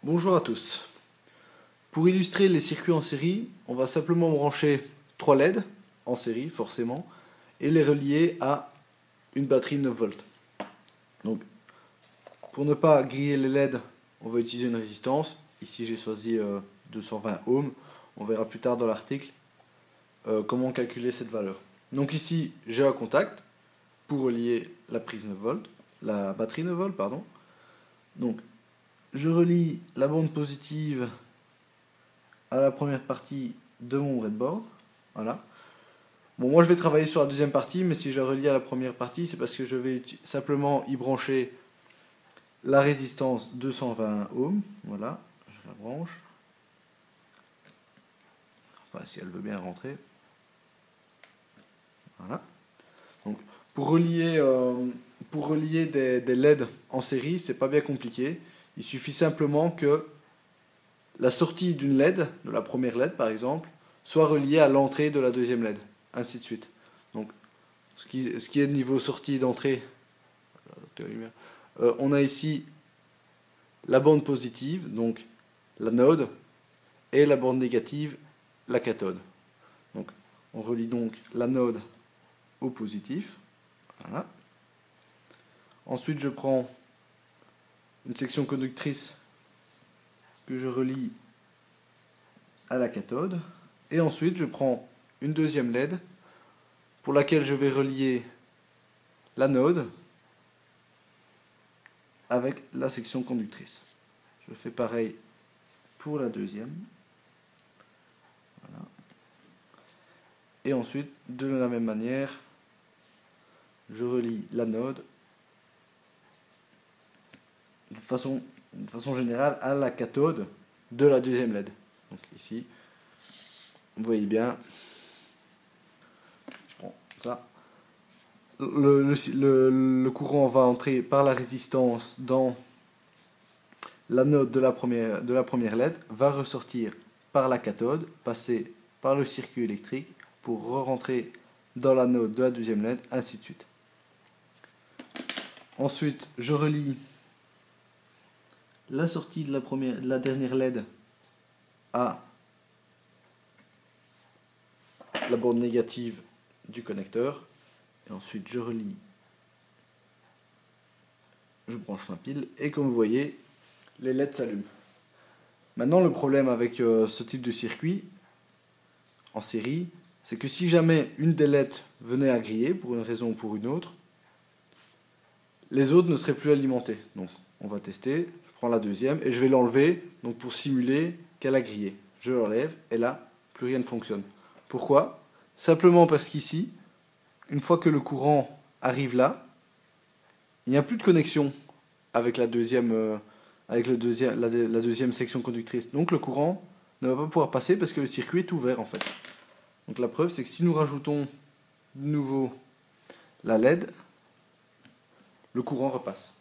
Bonjour à tous. Pour illustrer les circuits en série, on va simplement brancher 3 LED en série, forcément, et les relier à une batterie 9 volts. Donc, pour ne pas griller les LED, on va utiliser une résistance. Ici, j'ai choisi 220 ohms. On verra plus tard dans l'article comment calculer cette valeur. Donc ici, j'ai un contact pour relier la prise 9 volts, la batterie 9 volts, pardon. Donc, je relie la bande positive à la première partie de mon breadboard. Voilà. Bon, moi je vais travailler sur la deuxième partie, mais si je la relie à la première partie, c'est parce que je vais simplement y brancher la résistance 220 ohms. Voilà, je la branche. Enfin, si elle veut bien rentrer. Voilà. Donc, pour relier des LED en série, c'est pas bien compliqué. Il suffit simplement que la sortie d'une LED, de la première LED par exemple, soit reliée à l'entrée de la deuxième LED, ainsi de suite. Donc, ce qui est de niveau sortie d'entrée, on a ici la bande positive, donc l'anode, et la bande négative, la cathode. Donc, on relie donc l'anode au positif. Voilà. Ensuite, je prends une section conductrice que je relie à la cathode. Et ensuite, je prends une deuxième LED pour laquelle je vais relier l'anode avec la section conductrice. Je fais pareil pour la deuxième. Voilà. Et ensuite, de la même manière, je relie l'anode de façon générale à la cathode de la deuxième LED. Donc ici, vous voyez bien, je prends ça. Le courant va entrer par la résistance dans l'anode de la première LED, va ressortir par la cathode, passer par le circuit électrique pour re-rentrer dans l'anode de la deuxième LED, ainsi de suite. Ensuite, je relie la sortie de la dernière LED à la bande négative du connecteur. Et ensuite, je relie, je branche ma pile, et comme vous voyez, les LED s'allument. Maintenant, le problème avec ce type de circuit en série, c'est que si jamais une des LED venait à griller, pour une raison ou pour une autre, les autres ne seraient plus alimentés. Donc, on va tester. Je prends la deuxième et je vais l'enlever donc pour simuler qu'elle a grillé. Je l'enlève et là, plus rien ne fonctionne. Pourquoi? Simplement parce qu'ici, une fois que le courant arrive là, il n'y a plus de connexion avec la deuxième section conductrice. Donc le courant ne va pas pouvoir passer parce que le circuit est ouvert en fait. Donc la preuve, c'est que si nous rajoutons de nouveau la LED, le courant repasse.